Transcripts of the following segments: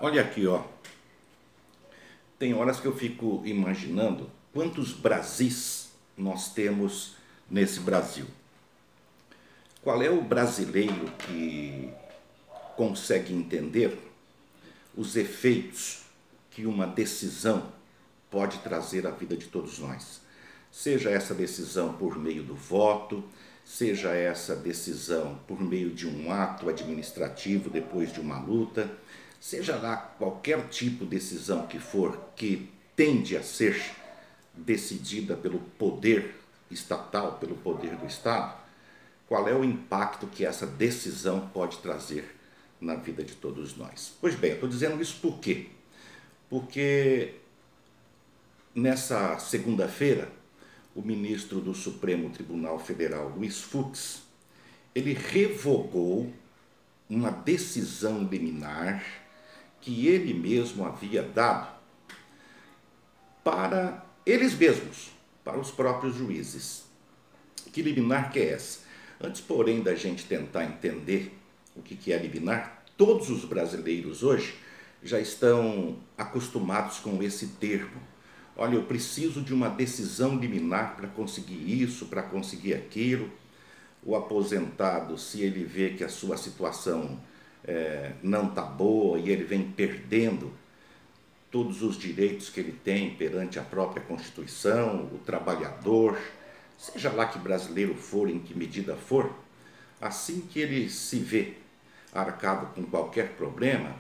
Olha aqui, ó. Tem horas que eu fico imaginando quantos Brasis nós temos nesse Brasil. Qual é o brasileiro que consegue entender os efeitos que uma decisão pode trazer à vida de todos nós? Seja essa decisão por meio do voto, seja essa decisão por meio de um ato administrativo depois de uma luta, seja lá qualquer tipo de decisão que for que tende a ser decidida pelo poder estatal, pelo poder do Estado, qual é o impacto que essa decisão pode trazer na vida de todos nós? Pois bem, eu estou dizendo isso por quê? Porque nessa segunda-feira, o ministro do Supremo Tribunal Federal, Luiz Fux, ele revogou uma decisão liminar que ele mesmo havia dado para eles mesmos, para os próprios juízes. Que liminar que é essa? Antes, porém, da gente tentar entender o que é liminar, todos os brasileiros hoje já estão acostumados com esse termo. Olha, eu preciso de uma decisão liminar para conseguir isso, para conseguir aquilo. O aposentado, se ele vê que a sua situação não está boa e ele vem perdendo todos os direitos que ele tem perante a própria Constituição, o trabalhador, seja lá que brasileiro for, em que medida for, assim que ele se vê arcado com qualquer problema,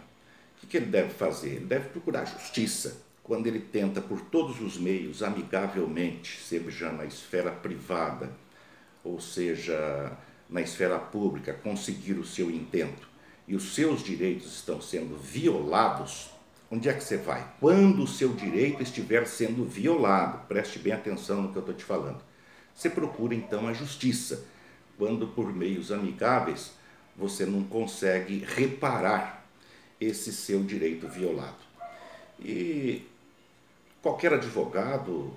o que ele deve fazer? Ele deve procurar justiça. Quando ele tenta por todos os meios, amigavelmente, seja na esfera privada, ou seja na esfera pública, conseguir o seu intento, e os seus direitos estão sendo violados, onde é que você vai? Quando o seu direito estiver sendo violado, preste bem atenção no que eu estou te falando, você procura então a justiça, quando por meios amigáveis você não consegue reparar esse seu direito violado. E qualquer advogado,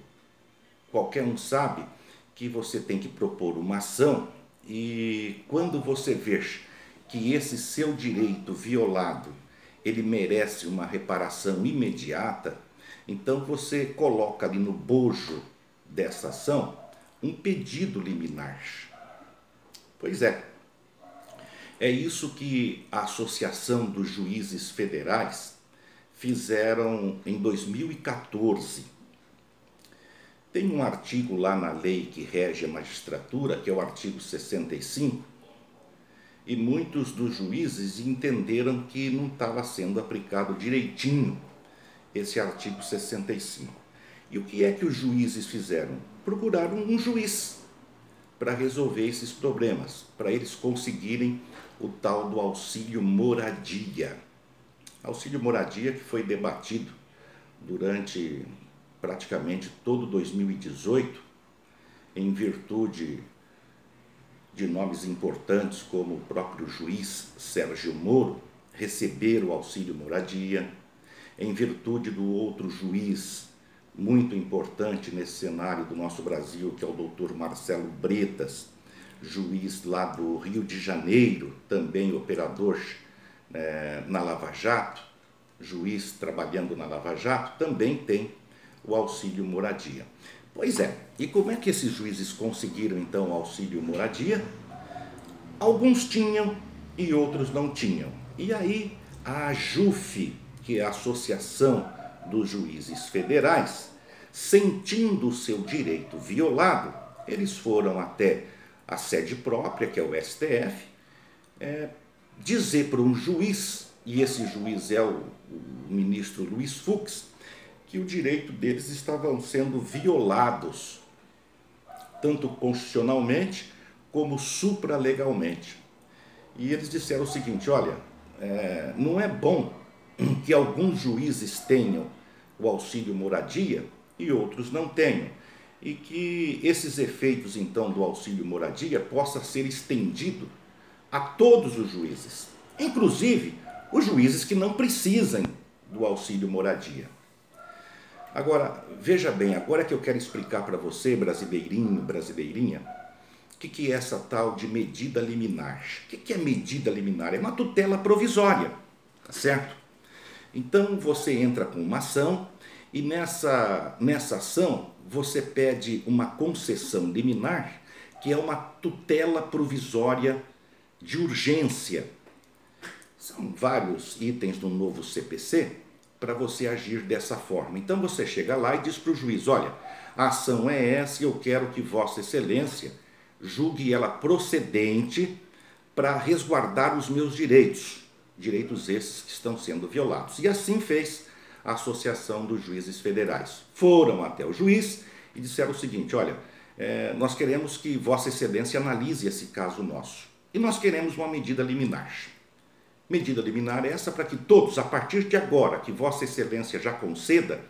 qualquer um sabe que você tem que propor uma ação e quando você ver que esse seu direito violado, ele merece uma reparação imediata, então você coloca ali no bojo dessa ação um pedido liminar. Pois é isso que a Associação dos Juízes Federais fizeram em 2014. Tem um artigo lá na lei que rege a magistratura, que é o artigo 65, e muitos dos juízes entenderam que não estava sendo aplicado direitinho esse artigo 65. E o que é que os juízes fizeram? Procuraram um juiz para resolver esses problemas, para eles conseguirem o tal do auxílio moradia. Auxílio moradia que foi debatido durante praticamente todo 2018, em virtude de nomes importantes como o próprio juiz Sérgio Moro receber o auxílio moradia, em virtude do outro juiz muito importante nesse cenário do nosso Brasil, que é o doutor Marcelo Bretas, juiz lá do Rio de Janeiro, também operador na Lava Jato, juiz trabalhando na Lava Jato, também tem o auxílio moradia. Pois é, e como é que esses juízes conseguiram então o auxílio moradia? Alguns tinham e outros não tinham. E aí a AJUF, que é a Associação dos Juízes Federais, sentindo o seu direito violado, eles foram até a sede própria, que é o STF, dizer para um juiz, e esse juiz é o ministro Luiz Fux, que o direito deles estavam sendo violados, tanto constitucionalmente como supralegalmente. E eles disseram o seguinte, olha, não é bom que alguns juízes tenham o auxílio moradia e outros não tenham, e que esses efeitos então do auxílio moradia possa ser estendido a todos os juízes, inclusive os juízes que não precisam do auxílio moradia. Agora, veja bem, agora que eu quero explicar para você, brasileirinho, brasileirinha, o que é essa tal de medida liminar? O que é medida liminar? É uma tutela provisória, tá certo? Então você entra com uma ação e nessa ação você pede uma concessão liminar, que é uma tutela provisória de urgência. São vários itens do novo CPC para você agir dessa forma. Então você chega lá e diz para o juiz, olha, a ação é essa e eu quero que Vossa Excelência julgue ela procedente para resguardar os meus direitos, direitos esses que estão sendo violados. E assim fez a Associação dos Juízes Federais. Foram até o juiz e disseram o seguinte, olha, nós queremos que Vossa Excelência analise esse caso nosso. E nós queremos uma medida liminar. Medida liminar essa para que todos, a partir de agora, que Vossa Excelência já conceda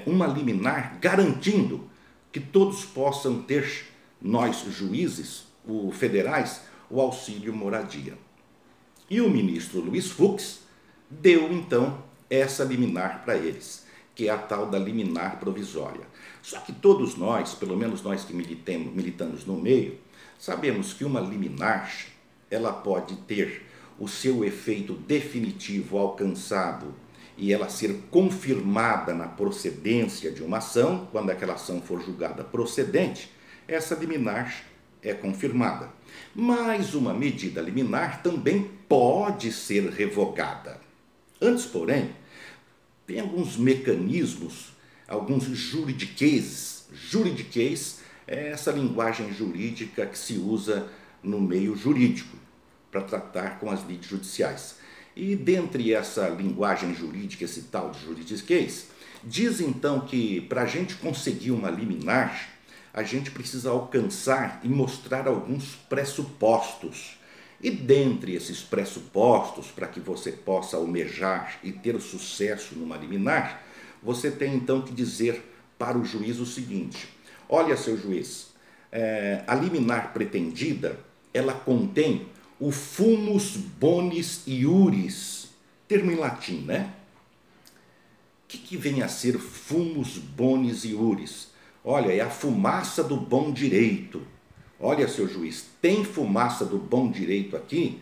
uma liminar garantindo que todos possam ter, nós juízes, federais, o auxílio moradia. E o ministro Luiz Fux deu então essa liminar para eles, que é a tal da liminar provisória. Só que todos nós, pelo menos nós que militamos no meio, sabemos que uma liminar, ela pode ter o seu efeito definitivo alcançado e ela ser confirmada na procedência de uma ação, quando aquela ação for julgada procedente, essa liminar é confirmada. Mas uma medida liminar também pode ser revogada. Antes, porém, tem alguns mecanismos, alguns juridiquês. Juridiquês é essa linguagem jurídica que se usa no meio jurídico para tratar com as lides judiciais. E dentre essa linguagem jurídica, esse tal de juridiquês, diz então que para a gente conseguir uma liminar, a gente precisa alcançar e mostrar alguns pressupostos. E dentre esses pressupostos, para que você possa almejar e ter sucesso numa liminar, você tem então que dizer para o juiz o seguinte, olha, seu juiz, a liminar pretendida, ela contém o fumus bonis iuris, termo em latim, né? O que vem a ser fumus bonis iuris? Olha, é a fumaça do bom direito. Olha, seu juiz, tem fumaça do bom direito aqui,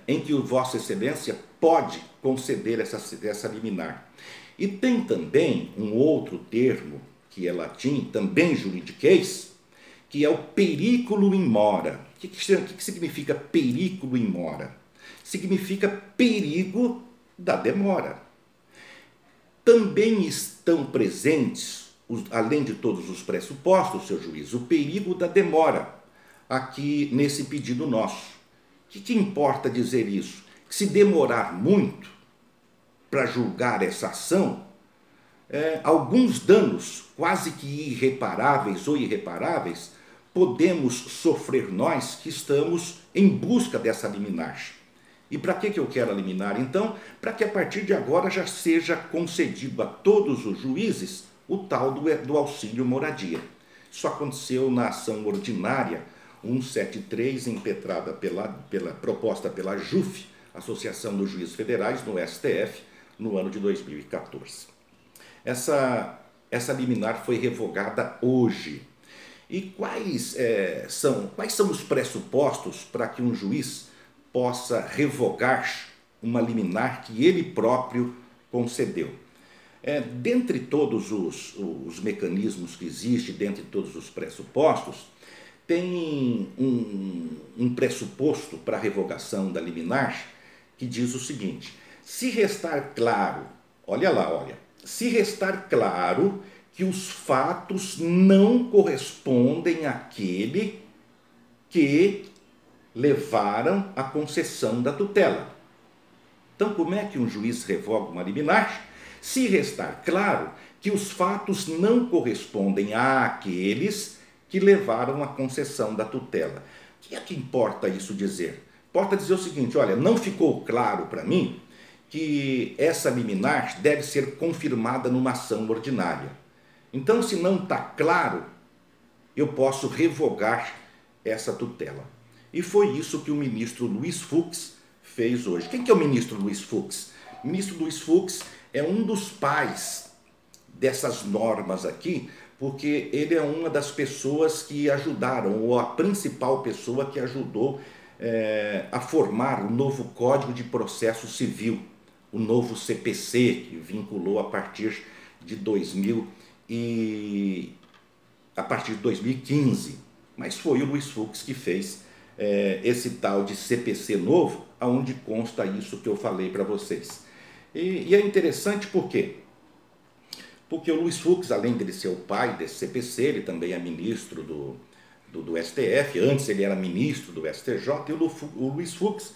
em que o Vossa Excelência pode conceder essa liminar. E tem também um outro termo, que é latim, também juridiquês, que é o periculo in mora. O que significa periculo in mora? Significa perigo da demora. Também estão presentes, além de todos os pressupostos, seu juiz, o perigo da demora aqui nesse pedido nosso. O que importa dizer isso? Que se demorar muito para julgar essa ação, alguns danos quase que irreparáveis ou irreparáveis podemos sofrer nós que estamos em busca dessa liminar. E para que eu quero a liminar, então? Para que a partir de agora já seja concedido a todos os juízes o tal do auxílio moradia. Isso aconteceu na ação ordinária 173, impetrada proposta pela JUF, Associação dos Juízes Federais, no STF, no ano de 2014. Essa liminar foi revogada hoje. E quais são os pressupostos para que um juiz possa revogar uma liminar que ele próprio concedeu? Dentre todos os mecanismos que existem, dentre todos os pressupostos, tem um pressuposto para a revogação da liminar que diz o seguinte, se restar claro, olha lá, se restar claro que os fatos não correspondem àquele que levaram à concessão da tutela. Então, como é que um juiz revoga uma liminar? Se restar claro que os fatos não correspondem àqueles que levaram à concessão da tutela. O que é que importa isso dizer? Importa dizer o seguinte, olha, não ficou claro para mim que essa liminar deve ser confirmada numa ação ordinária. Então, se não está claro, eu posso revogar essa tutela. E foi isso que o ministro Luiz Fux fez hoje. Quem que é o ministro Luiz Fux? O ministro Luiz Fux é um dos pais dessas normas aqui, porque ele é uma das pessoas que ajudaram, ou a principal pessoa que ajudou a formar o novo Código de Processo Civil, o novo CPC, que vinculou a partir de 2015, mas foi o Luiz Fux que fez esse tal de CPC novo, aonde consta isso que eu falei para vocês. E é interessante por quê? Porque o Luiz Fux, além dele ser o pai desse CPC, ele também é ministro do STF, antes ele era ministro do STJ, e o Luiz Fux,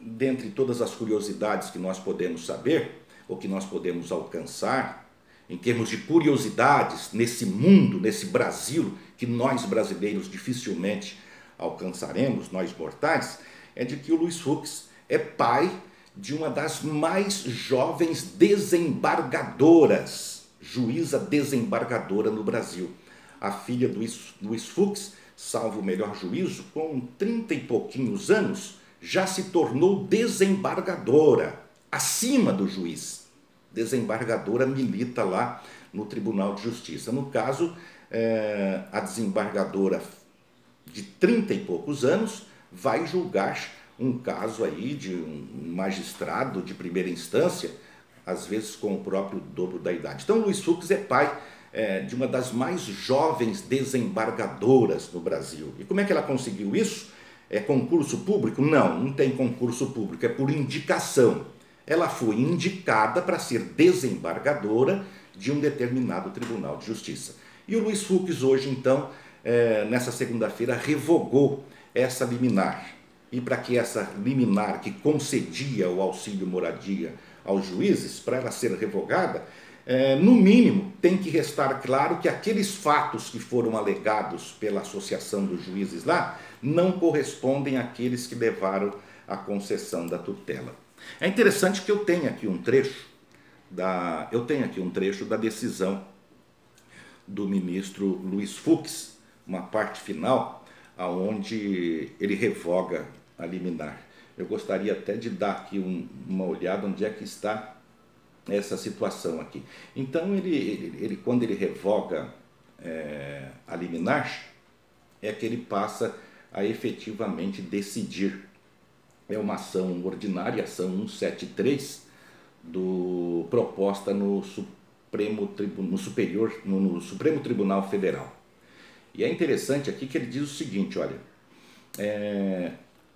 dentre todas as curiosidades que nós podemos saber, ou que nós podemos alcançar, em termos de curiosidades nesse mundo, nesse Brasil, que nós brasileiros dificilmente alcançaremos, nós mortais, é de que o Luiz Fux é pai de uma das mais jovens desembargadoras, juíza desembargadora no Brasil. A filha do Luiz Fux, salvo o melhor juízo, com 30 e pouquinhos anos, já se tornou desembargadora, acima do juiz. Desembargadora milita lá no Tribunal de Justiça. No caso, a desembargadora de 30 e poucos anos vai julgar um caso aí de um magistrado de primeira instância, às vezes com o próprio dobro da idade. Então, Luiz Fux é pai de uma das mais jovens desembargadoras no Brasil. E como é que ela conseguiu isso? É concurso público? Não, não tem concurso público, é por indicação. Ela foi indicada para ser desembargadora de um determinado Tribunal de Justiça. E o Luiz Fux hoje, então, nessa segunda-feira, revogou essa liminar. E para que essa liminar que concedia o auxílio moradia aos juízes, para ela ser revogada, no mínimo tem que restar claro que aqueles fatos que foram alegados pela Associação dos Juízes lá não correspondem àqueles que levaram à concessão da tutela. É interessante que eu tenho aqui um trecho da decisão do ministro Luiz Fux, uma parte final, onde ele revoga a liminar. Eu gostaria até de dar aqui uma olhada onde é que está essa situação aqui. Então, quando ele revoga a liminar, é que ele passa a efetivamente decidir. É uma ação ordinária, ação 173, proposta no Supremo Tribunal Federal. E é interessante aqui que ele diz o seguinte, olha,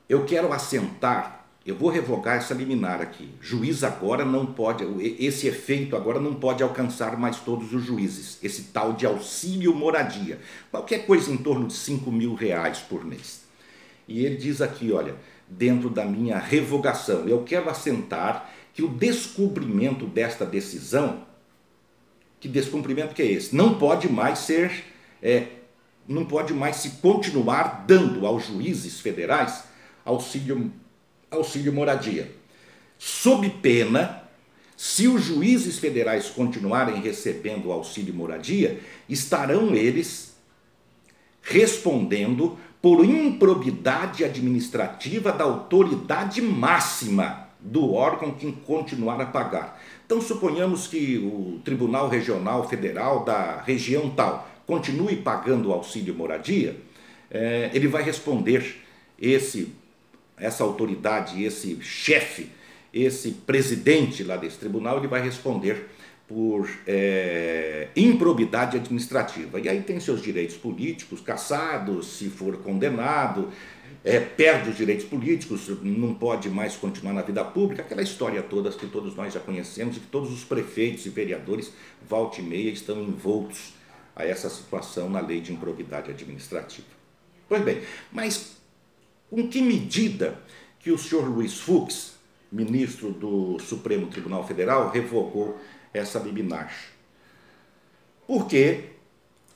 eu quero assentar, eu vou revogar essa liminar aqui, juiz agora não pode, esse efeito agora não pode alcançar mais todos os juízes, esse tal de auxílio moradia, qualquer coisa em torno de R$5.000 por mês. E ele diz aqui, olha, dentro da minha revogação, eu quero assentar que o descumprimento desta decisão, que descumprimento que é esse? Não pode mais ser, não pode mais se continuar dando aos juízes federais auxílio moradia. Sob pena, se os juízes federais continuarem recebendo auxílio moradia, estarão eles respondendo por improbidade administrativa da autoridade máxima do órgão que continuar a pagar. Então, suponhamos que o Tribunal Regional Federal da região tal continue pagando o auxílio moradia, ele vai responder, essa autoridade, esse chefe, esse presidente lá desse tribunal, ele vai responder por improbidade administrativa. E aí tem seus direitos políticos cassados, se for condenado, perde os direitos políticos, não pode mais continuar na vida pública, aquela história toda que todos nós já conhecemos e que todos os prefeitos e vereadores, volta e meia, estão envoltos a essa situação na lei de improbidade administrativa. Pois bem, mas com que medida que o senhor Luiz Fux, ministro do Supremo Tribunal Federal, revogou essa liminar? Porque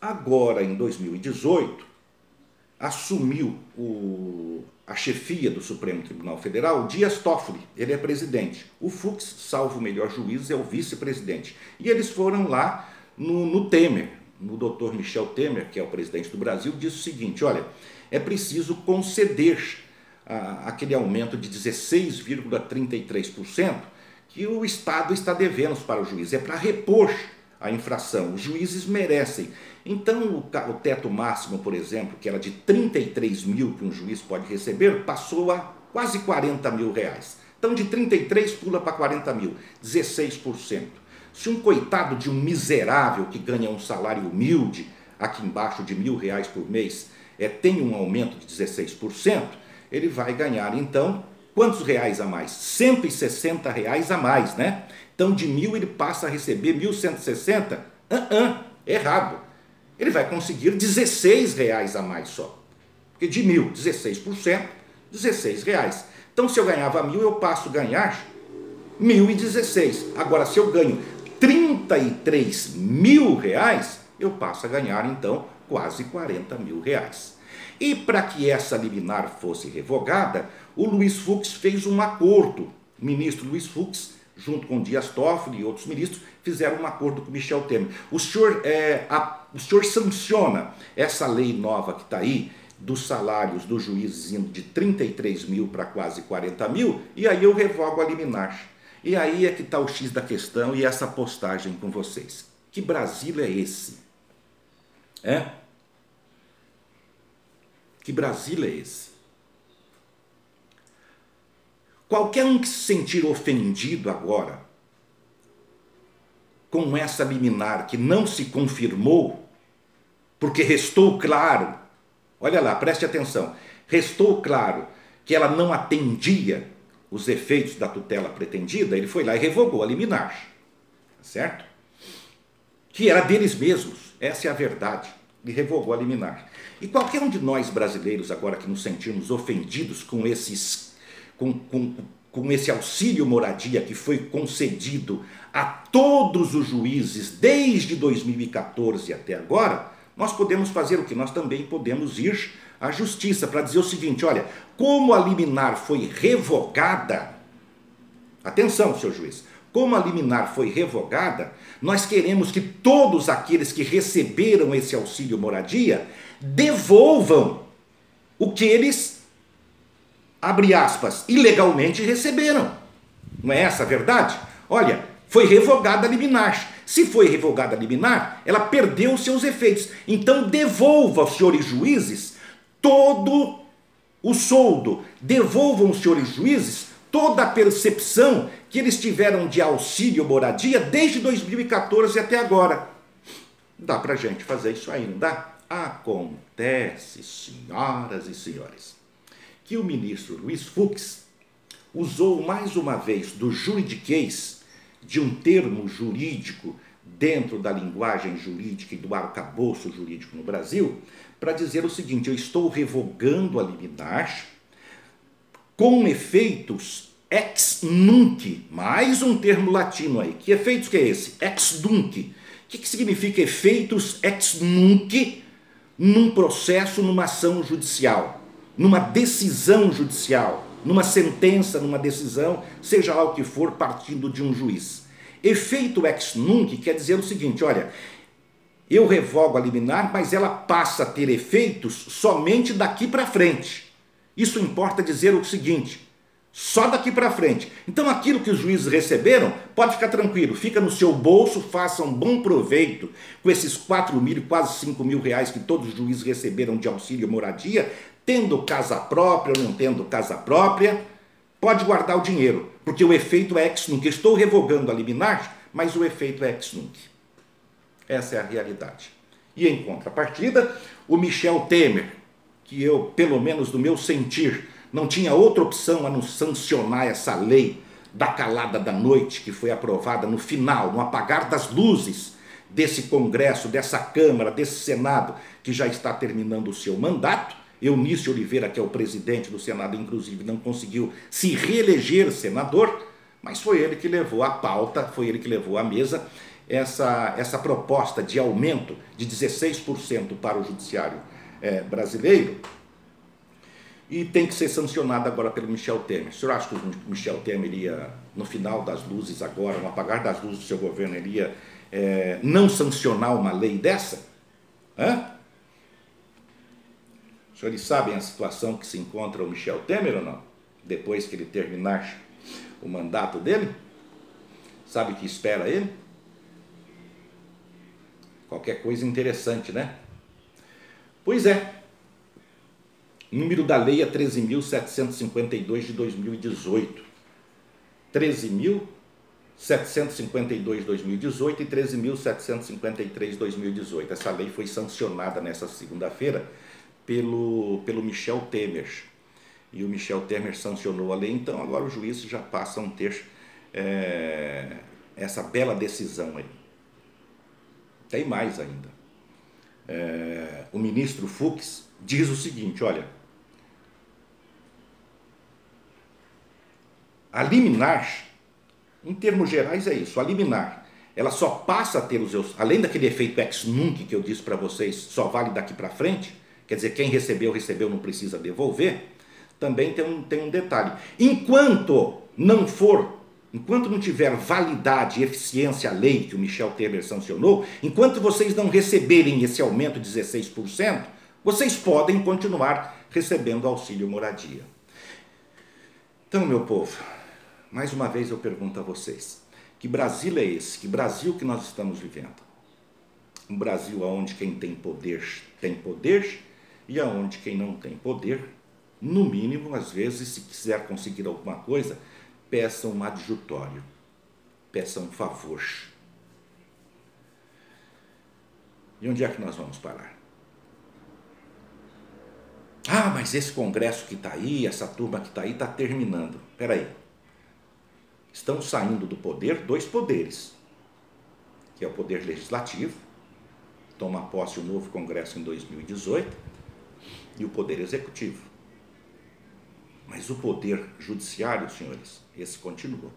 agora, em 2018, assumiu a chefia do Supremo Tribunal Federal Dias Toffoli, ele é presidente. O Fux, salvo o melhor juiz, é o vice-presidente. E eles foram lá no Temer, no doutor Michel Temer, que é o presidente do Brasil, disse o seguinte, olha, é preciso conceder aquele aumento de 16,33% que o Estado está devendo para o juiz, é para repor a infração, os juízes merecem. Então o teto máximo, por exemplo, que era de 33 mil que um juiz pode receber, passou a quase 40 mil reais. Então de 33 pula para 40 mil, 16%. Se um coitado de um miserável que ganha um salário humilde, aqui embaixo de R$1.000 por mês, tem um aumento de 16%, ele vai ganhar então quantos reais a mais? R$160 a mais, né? Então de 1.000 ele passa a receber 1.160? Errado. Ele vai conseguir R$16 a mais só. Porque de 1.000, 16%, R$16. Então se eu ganhava 1.000, eu passo a ganhar 1.016. Agora se eu ganho R$33 mil, eu passo a ganhar então quase R$40 mil. E para que essa liminar fosse revogada, o Luiz Fux fez um acordo. O ministro Luiz Fux, junto com Dias Toffoli e outros ministros, fizeram um acordo com Michel Temer. O senhor sanciona essa lei nova que está aí, dos salários dos juízes indo de 33 mil para quase 40 mil, e aí eu revogo a liminar. E aí é que está o X da questão e essa postagem com vocês. Que Brasil é esse? Que Brasil é esse? Qualquer um que se sentir ofendido agora com essa liminar que não se confirmou, porque restou claro, olha lá, preste atenção, restou claro que ela não atendia os efeitos da tutela pretendida, ele foi lá e revogou a liminar, certo? Que era deles mesmos, essa é a verdade, ele revogou a liminar. E qualquer um de nós brasileiros agora que nos sentimos ofendidos com esse auxílio moradia que foi concedido a todos os juízes desde 2014 até agora, nós podemos fazer o que? Nós também podemos ir à justiça para dizer o seguinte, olha, como a liminar foi revogada, atenção, senhor juiz, como a liminar foi revogada, nós queremos que todos aqueles que receberam esse auxílio moradia devolvam o que eles, abre aspas, ilegalmente receberam. Não é essa a verdade? Olha, foi revogada a liminar. Se foi revogada a liminar, ela perdeu os seus efeitos. Então devolva aos senhores juízes todo o soldo. Devolvam aos senhores juízes toda a percepção que eles tiveram de auxílio moradia desde 2014 até agora. Dá pra gente fazer isso aí, não dá? Acontece, senhoras e senhores, que o ministro Luiz Fux usou mais uma vez do juridiquês, de um termo jurídico dentro da linguagem jurídica e do arcabouço jurídico no Brasil, para dizer o seguinte, eu estou revogando a liminar com efeitos ex nunc, mais um termo latino aí. Que efeitos que é esse? Ex nunc. O que significa efeitos ex nunc num processo, numa ação judicial, numa decisão judicial, numa sentença, numa decisão, seja lá o que for, partindo de um juiz. Efeito ex nunc quer dizer o seguinte, olha, eu revogo a liminar, mas ela passa a ter efeitos somente daqui para frente. Isso importa dizer o seguinte, só daqui para frente. Então aquilo que os juízes receberam, pode ficar tranquilo, fica no seu bolso, faça um bom proveito com esses 4 mil, quase 5 mil reais que todos os juízes receberam de auxílio moradia, tendo casa própria ou não tendo casa própria, pode guardar o dinheiro, porque o efeito é ex nunc. Estou revogando a liminar, mas o efeito é ex nunc. Essa é a realidade. E em contrapartida, o Michel Temer, que eu, pelo menos no meu sentir, não tinha outra opção a não sancionar essa lei da calada da noite, que foi aprovada no final, no apagar das luzes desse Congresso, dessa Câmara, desse Senado, que já está terminando o seu mandato. Eunice Oliveira, que é o presidente do Senado, inclusive, não conseguiu se reeleger senador, mas foi ele que levou a pauta, foi ele que levou à mesa essa proposta de aumento de 16% para o judiciário brasileiro, e tem que ser sancionada agora pelo Michel Temer. O senhor acha que o Michel Temer ia, no final das luzes agora, no apagar das luzes do seu governo, ele ia não sancionar uma lei dessa? Os senhores sabem a situação que se encontra o Michel Temer ou não? Depois que ele terminar o mandato dele? Sabe o que espera ele? Qualquer coisa interessante, né? Pois é. O número da lei é 13.752 de 2018. 13.752 2018 e 13.753 2018. Essa lei foi sancionada nessa segunda-feira pelo Michel Temer. E o Michel Temer sancionou a lei, então agora os juízes já passam a ter essa bela decisão aí. Tem mais ainda. O ministro Fux diz o seguinte, olha, a liminar, em termos gerais é isso, a liminar, ela só passa a ter os seus, além daquele efeito ex nunc que eu disse para vocês, só vale daqui para frente, quer dizer, quem recebeu, recebeu, não precisa devolver, também tem um detalhe, enquanto não tiver validade e eficiência a lei que o Michel Temer sancionou, enquanto vocês não receberem esse aumento de 16%, vocês podem continuar recebendo auxílio moradia. Então, meu povo, mais uma vez eu pergunto a vocês, que Brasil é esse? Que Brasil que nós estamos vivendo? Um Brasil onde quem tem poder e onde quem não tem poder, no mínimo, às vezes, se quiser conseguir alguma coisa, peça um adjutório, peça um favor. E onde é que nós vamos parar? Ah, mas esse Congresso que está aí, essa turma que está aí, está terminando. Espera aí. Estão saindo do poder dois poderes, que é o poder legislativo, toma posse o novo Congresso em 2018, e o poder executivo. Mas o poder judiciário, senhores, esse continua.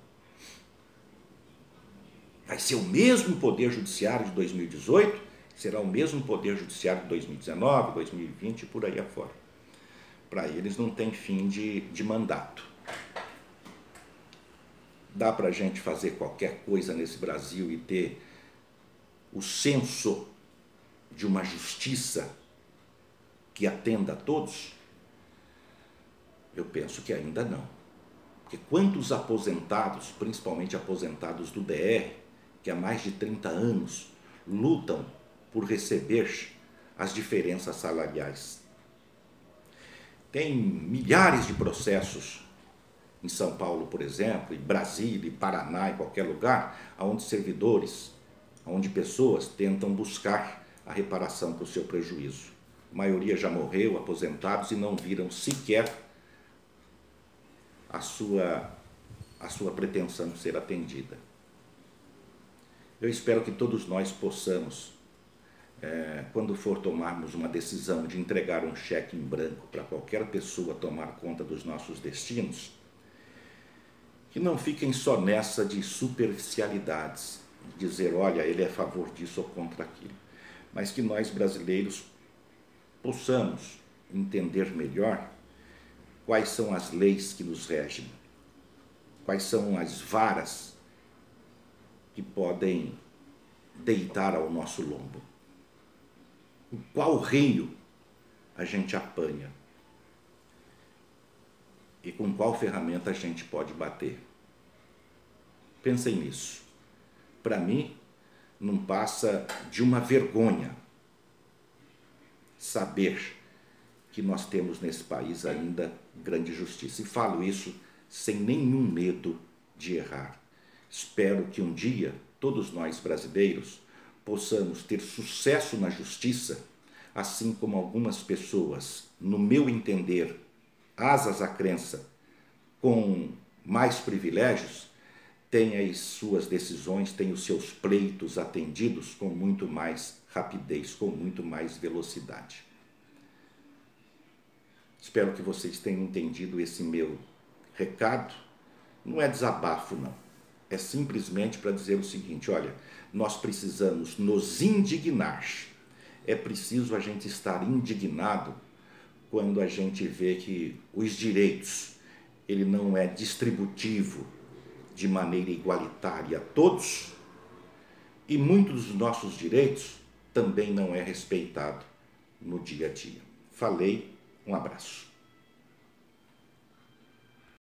Vai ser o mesmo poder judiciário de 2018, será o mesmo poder judiciário de 2019, 2020 e por aí afora. Para eles não tem fim de mandato. Dá para a gente fazer qualquer coisa nesse Brasil e ter o senso de uma justiça que atenda a todos? Eu penso que ainda não. Porque quantos aposentados, principalmente aposentados do DR, que há mais de 30 anos lutam por receber as diferenças salariais? Tem milhares de processos em São Paulo, por exemplo, em Brasília, em Paraná, em qualquer lugar, onde servidores, onde pessoas tentam buscar a reparação para o seu prejuízo. A maioria já morreu, aposentados, e não viram sequer a sua pretensão ser atendida. Eu espero que todos nós possamos, quando for tomarmos uma decisão de entregar um cheque em branco para qualquer pessoa tomar conta dos nossos destinos, que não fiquem só nessa de superficialidades, de dizer, olha, ele é a favor disso ou contra aquilo, mas que nós brasileiros possamos entender melhor quais são as leis que nos regem, quais são as varas que podem deitar ao nosso lombo, em qual reino a gente apanha e com qual ferramenta a gente pode bater. Pensem nisso. Para mim, não passa de uma vergonha saber que nós temos nesse país ainda grande justiça. E falo isso sem nenhum medo de errar. Espero que um dia todos nós brasileiros possamos ter sucesso na justiça, assim como algumas pessoas, no meu entender, asas à crença, com mais privilégios, têm as suas decisões, têm os seus pleitos atendidos com muito mais rapidez, com muito mais velocidade. Espero que vocês tenham entendido esse meu recado. Não é desabafo, não. É simplesmente para dizer o seguinte, olha, nós precisamos nos indignar. É preciso a gente estar indignado quando a gente vê que os direitos, ele não é distributivo de maneira igualitária a todos, e muitos dos nossos direitos também não é respeitado no dia a dia. Falei, um abraço.